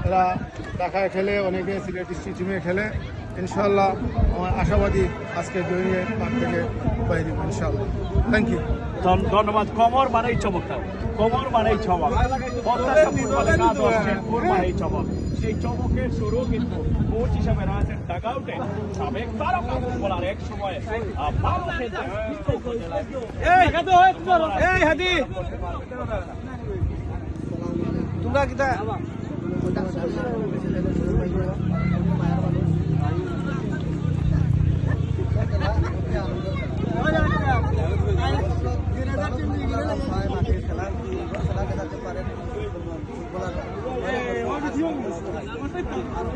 এরা ঢাকায় খেলে, অনেকে সিলেট স্টেডিয়ামে খেলে। ইনশাআল্লাহ আমার আশাবাদী আজকে জয়ী মাঠ থেকে বাইরে ইনশাআল্লাহ। থ্যাংক ইউ, ধন্যবাদ। কমর মানেই চমৎকার, কমর মানেই চমক, মানেই চমক। সেই চমকের শুরু কিন্তু কোচ হিসাবে রয়েছেন ডাগআউটে সাবেক তারকা ফুটবলার, এক সময় ভালো খেলতেন তোমরা কিতা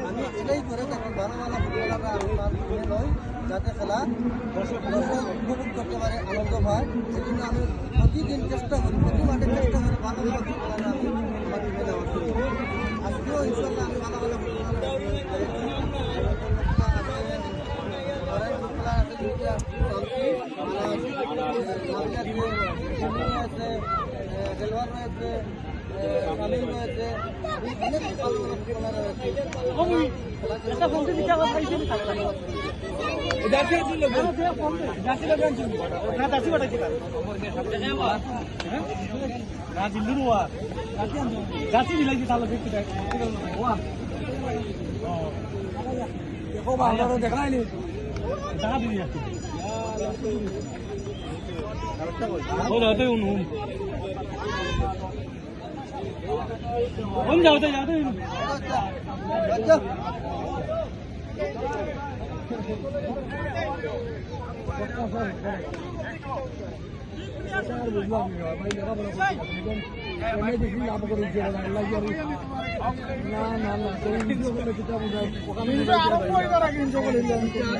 আমি এটাই করে থাকি, ভালো ভালো ফুটবলাররা আমার নয় যাতে খেলা দর্শক উপভোগ করতে পারে, আনন্দ পায়। সেজন্য আমি প্রতিদিন চেষ্টা করি, প্রতি মাঠে চেষ্টা করি ভালো ভালো ফুটবলাররা আমি মাঠে ফেলে আজকেও ইনশাল্লাহ আমি ভালো ভালো খেলোয়াড় রয়েছে, সামিল রয়েছে, অনেক ভালো ভালো ফুটবলার দেখায়নি বুঝলাম না